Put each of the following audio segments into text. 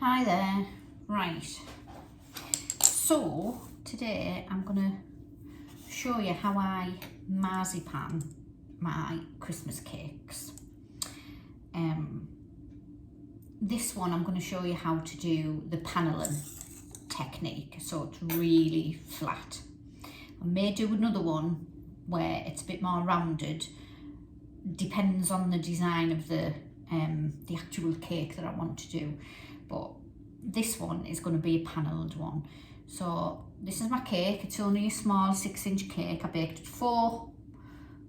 Hi there. Right, so today I'm going to show you how I marzipan my Christmas cakes. This one I'm going to show you how to do the panelling technique, so it's really flat. I may do another one where it's a bit more rounded, depends on the design of the actual cake that I want to do, but this one is going to be a panelled one. So this is my cake. It's only a small 6-inch cake. I baked it 4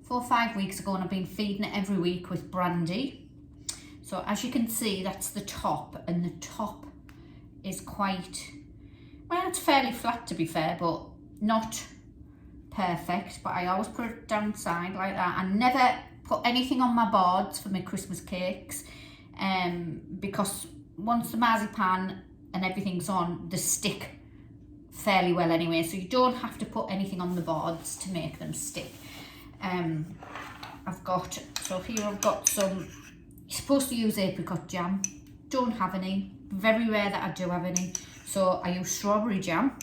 or 5 weeks ago, and I've been feeding it every week with brandy. So as you can see, that's the top, and the top is quite, well, it's fairly flat to be fair, but not perfect. But I always put it downside like that. I never put anything on my boards for my Christmas cakes, because once the marzipan and everything's on, they stick fairly well anyway, so you don't have to put anything on the boards to make them stick. I've got some, you're supposed to use apricot jam, don't have any, very rare that I do have any, so I use strawberry jam,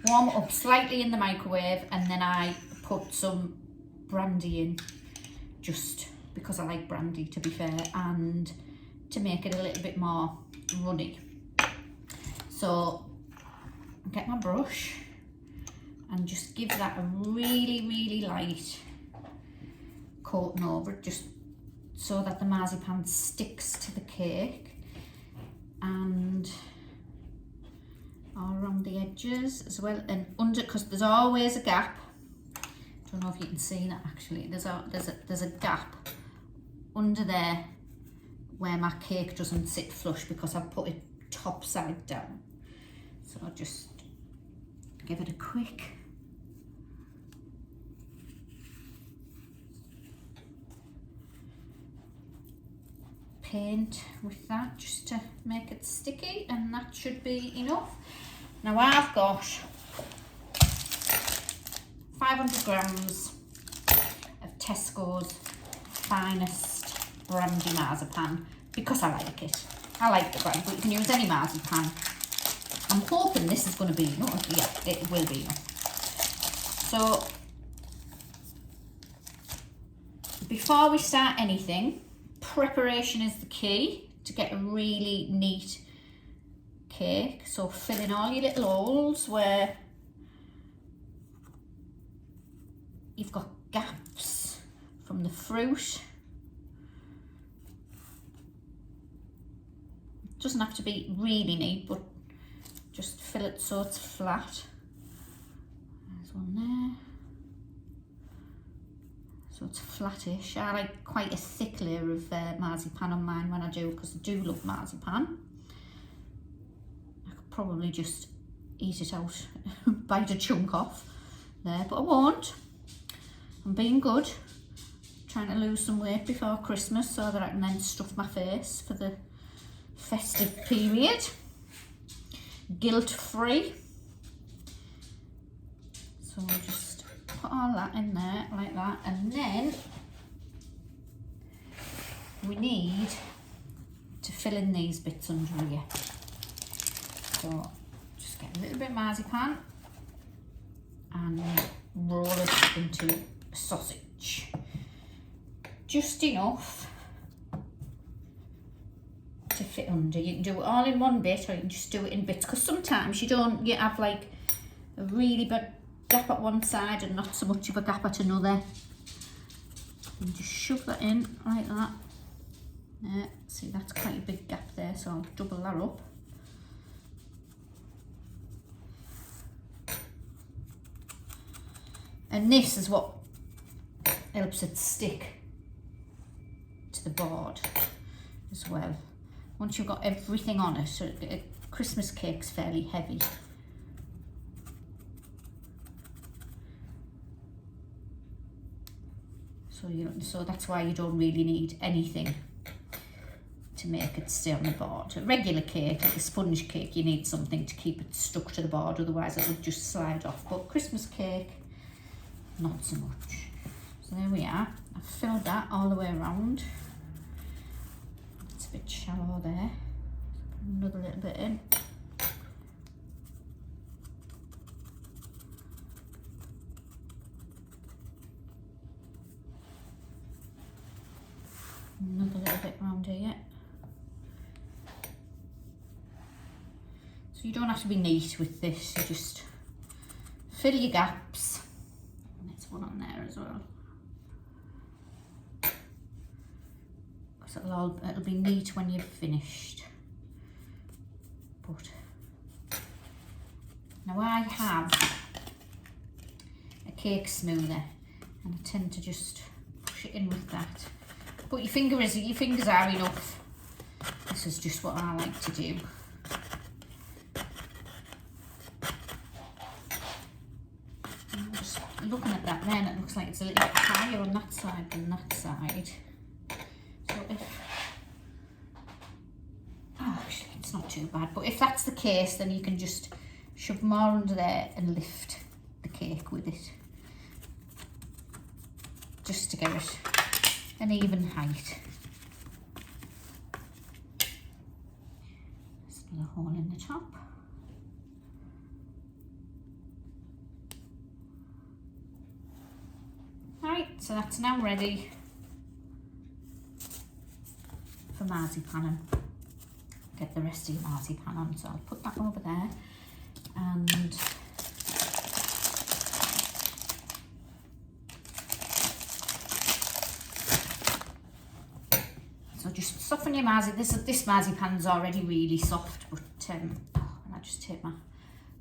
warm it up slightly in the microwave, and then I put some brandy in, just because I like brandy to be fair, and to make it a little bit more runny. So get my brush and just give that a really light coating over it, just so that the marzipan sticks to the cake, and all around the edges as well, and under, because there's always a gap. Don't know if you can see that actually. There's a gap under there where my cake doesn't sit flush because I've put it top side down. So I'll just give it a quick paint with that, just to make it sticky, and that should be enough. Now I've got 500 grams of Tesco's finest brandy marzipan, because I like it. I like the brand, but you can use any marzipan. I'm hoping this is going to be enough. Yeah, it will be enough. So before we start anything, preparation is the key to get a really neat cake. So fill in all your little holes where you've got gaps from the fruit. It doesn't have to be really neat, but just fill it so it's flat. There's one there. So it's flattish. I like quite a thick layer of marzipan on mine when I do, because I do love marzipan. I could probably just eat it out, bite a chunk off there, but I won't. I'm being good, trying to lose some weight before Christmas so that I can then stuff my face for the festive period, guilt-free. So we'll just put all that in there like that, and then we need to fill in these bits under here. So just get a little bit of marzipan and roll it into a sausage, just enough to fit under. You can do it all in one bit, or you can just do it in bits, because sometimes you have like a really big gap at one side and not so much of a gap at another. And just shove that in like that. Yeah, see, that's quite a big gap there, so I'll double that up. And this is what helps it stick to the board as well. Once you've got everything on it, so a Christmas cake's fairly heavy. So that's why you don't really need anything to make it stay on the board. A regular cake, like a sponge cake, you need something to keep it stuck to the board, otherwise it would just slide off. But Christmas cake, not so much. So there we are. I've filled that all the way around. It's a bit shallow there. Another little little bit in. Another little bit round here. So you don't have to be neat with this, you just fill your gaps. And there's one on there as well. Because it'll be neat when you've finished. But now I have a cake smoother and I tend to just push it in with that. But your fingers are enough. This is just what I like to do. I'm just looking at that then, it looks like it's a little bit higher on that side than that side. So actually it's not too bad, but if that's the case, then you can just shove more under there and lift the cake with it. Just to get it an even height. There's another hole in the top. Right, so that's now ready for marzipan. Get the rest of your marzipan on, so I'll put that over there and so just soften your marzipan. This marzipan's already really soft, but I just take my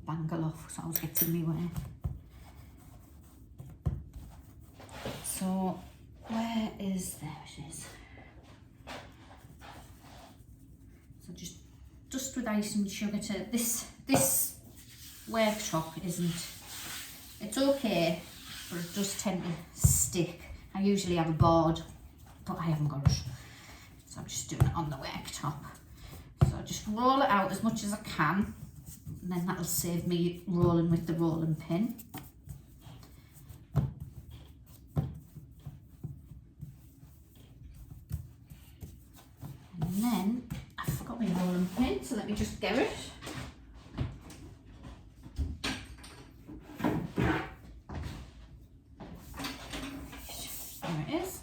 bangle off so I was getting in my way. So where is, there it is. So just dust with icing sugar to this worktop isn't, it's okay, but it does tend to stick. I usually have a board, but I haven't got it. So I'm just doing it on the worktop. So I just roll it out as much as I can, and then that'll save me rolling with the rolling pin. And then I forgot my rolling pin, so let me just get it. There it is.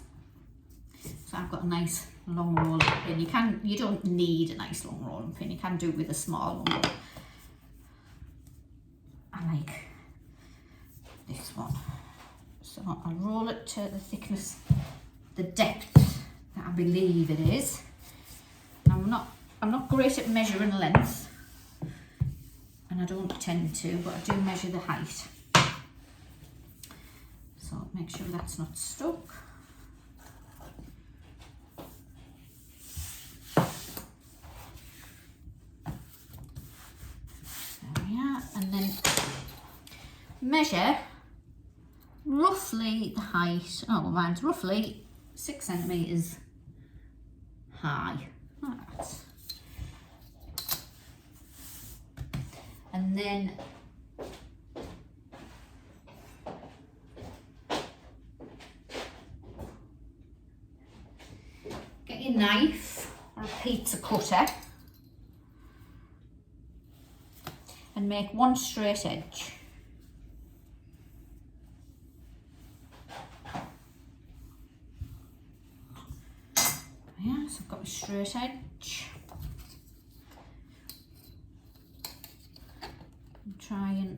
So I've got a nice long rolling pin. You don't need a nice long rolling pin. You can do it with a small one. I like this one. So I'll roll it to the thickness, the depth that I believe it is. I'm not great at measuring length, and I don't tend to, but I do measure the height. So make sure that's not stuck. There we are, and then measure roughly the height. Oh, well, mine's roughly 6 centimetres high. Right. And then get your knife or a pizza cutter and make one straight edge. Yeah, so I've got my straight edge. And try and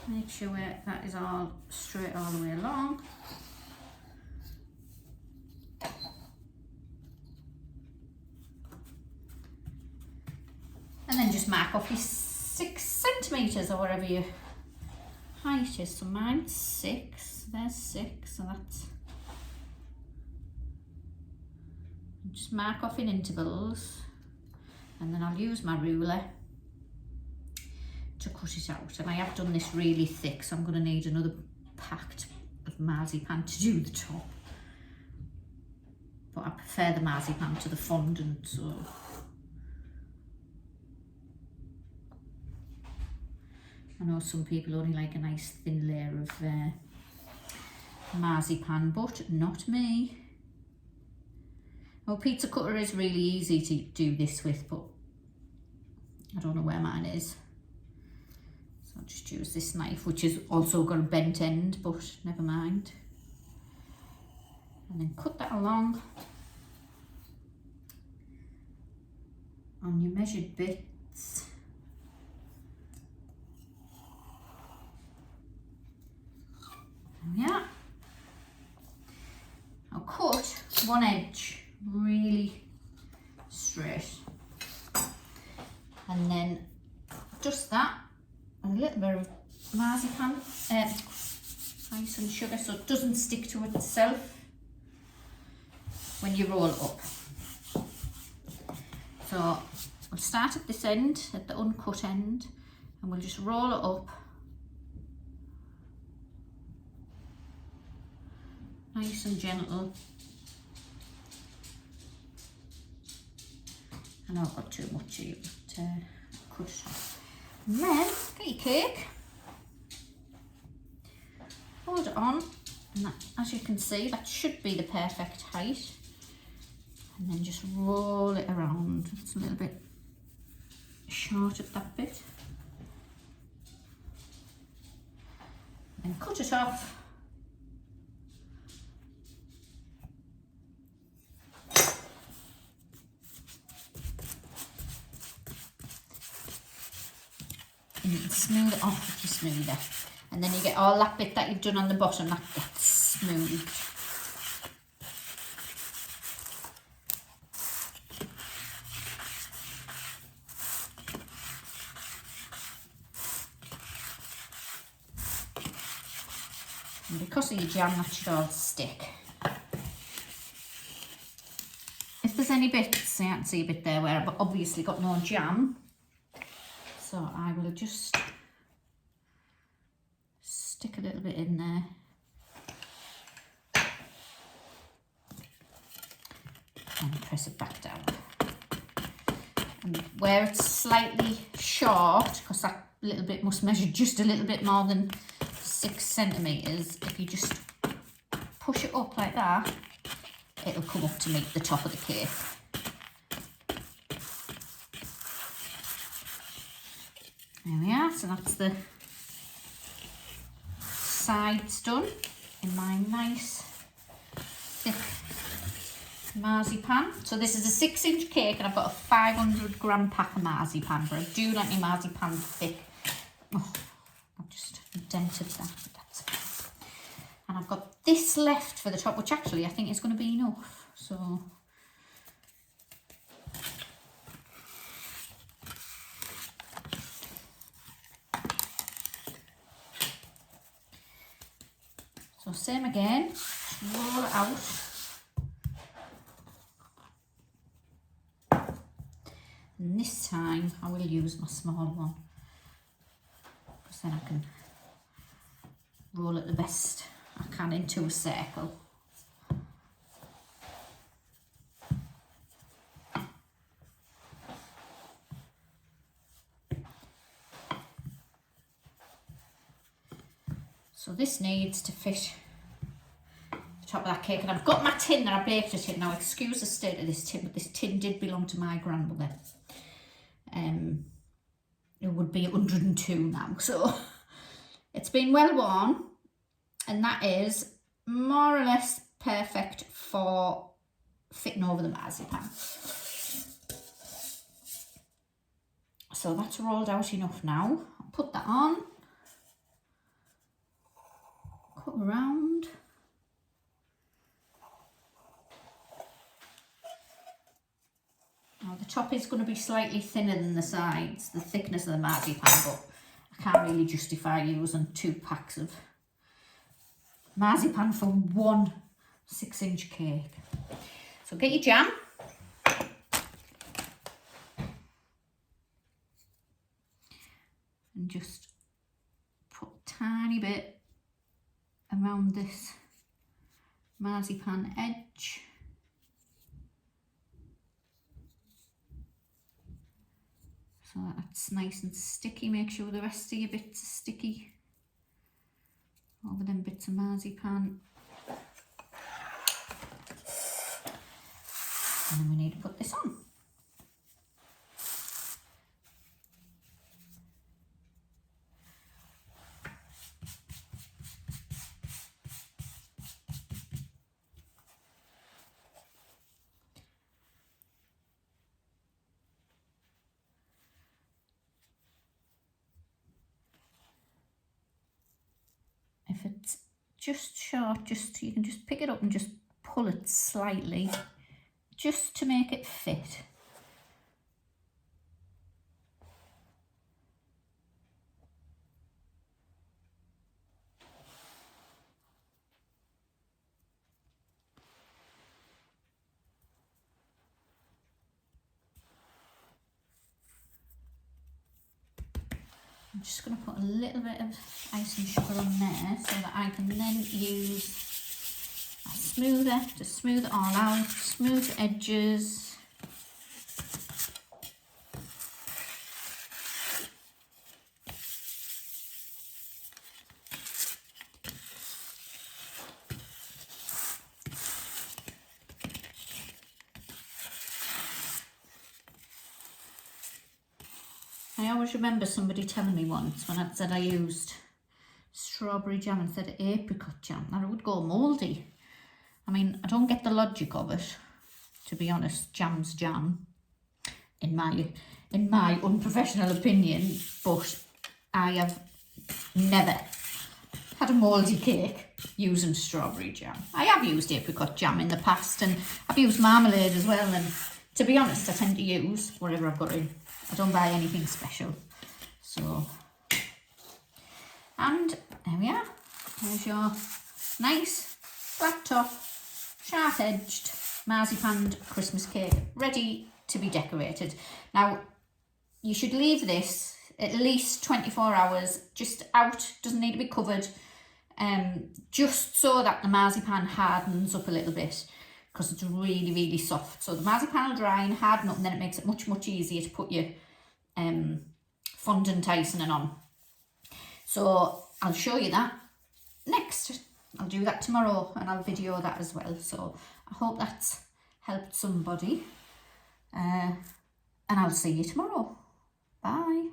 make sure that is all straight all the way along. And then just mark off your 6 centimetres or whatever your height is. So mine's 6, there's 6, so that's, just mark off in intervals, and then I'll use my ruler to cut it out. And I have done this really thick, so I'm going to need another packet of marzipan to do the top. But I prefer the marzipan to the fondant, so I know some people only like a nice thin layer of marzipan, but not me. Well, pizza cutter is really easy to do this with, but I don't know where mine is. So I'll just use this knife, which has also got a bent end, but never mind. And then cut that along on your measured bits. Yeah. I'll cut one edge really straight, and then dust that with a little bit of marzipan, ice and sugar, so it doesn't stick to itself when you roll it up. So we'll start at this end, at the uncut end, and we'll just roll it up nice and gentle. I know I've got too much here, but cut it off. And then get your cake, hold it on, and that, as you can see, that should be the perfect height. And then just roll it around. It's a little bit short at that bit. And cut it off. And you can smooth it off with your smoother. And then you get all that bit that you've done on the bottom, that gets smoothed. And because of your jam, that should all stick. If there's any bits, I can't see a bit there where I've obviously got no jam, so I will just stick a little bit in there. And press it back down. And where it's slightly short, because that little bit must measure just a little bit more than 6 centimetres, if you just push it up like that, it'll come up to meet the top of the cake. There we are, so that's the sides done in my nice thick marzipan. So this is a 6-inch cake and I've got a 500-gram pack of marzipan, but I do like my marzipan thick. Oh, I've just dented that, but that's fine. And I've got this left for the top, which actually I think is going to be enough. So same again, roll it out. And this time I will use my small one, because then I can roll it the best I can into a circle. So this needs to fit the top of that cake, and I've got my tin that I baked it in. Now excuse the state of this tin, but this tin did belong to my grandmother. It would be 102 now, so it's been well worn, and that is more or less perfect for fitting over the marzipan. So that's rolled out enough now. I'll put that on, cut around. Now the top is going to be slightly thinner than the sides, the thickness of the marzipan, but I can't really justify using 2 packs of marzipan for one 6-inch cake. So get your jam. And just put a tiny bit around this marzipan edge. So that's nice and sticky. Make sure the rest of your bits are sticky over them bits of marzipan. And then we need to put this on. If it's just short, you can just pick it up and just pull it slightly, just to make it fit. I'm just going to put a little bit of ice and sugar on there so that I can then use a smoother to smooth it all out, smooth the edges. I always remember somebody telling me once when I said I used strawberry jam instead of apricot jam that it would go mouldy. I mean, I don't get the logic of it, to be honest. Jam's jam, in my unprofessional opinion, but I have never had a mouldy cake using strawberry jam. I have used apricot jam in the past, and I've used marmalade as well, and to be honest, I tend to use whatever I've got in. I don't buy anything special. So, and there we are. There's your nice flat top, sharp edged marzipan Christmas cake ready to be decorated. Now, you should leave this at least 24 hours just out, doesn't need to be covered, just so that the marzipan hardens up a little bit, because it's really, really soft. So the marzipan will dry and harden up, and then it makes it much, much easier to put your fondant icing on. So I'll show you that next. I'll do that tomorrow, and I'll video that as well. So I hope that's helped somebody. And I'll see you tomorrow. Bye.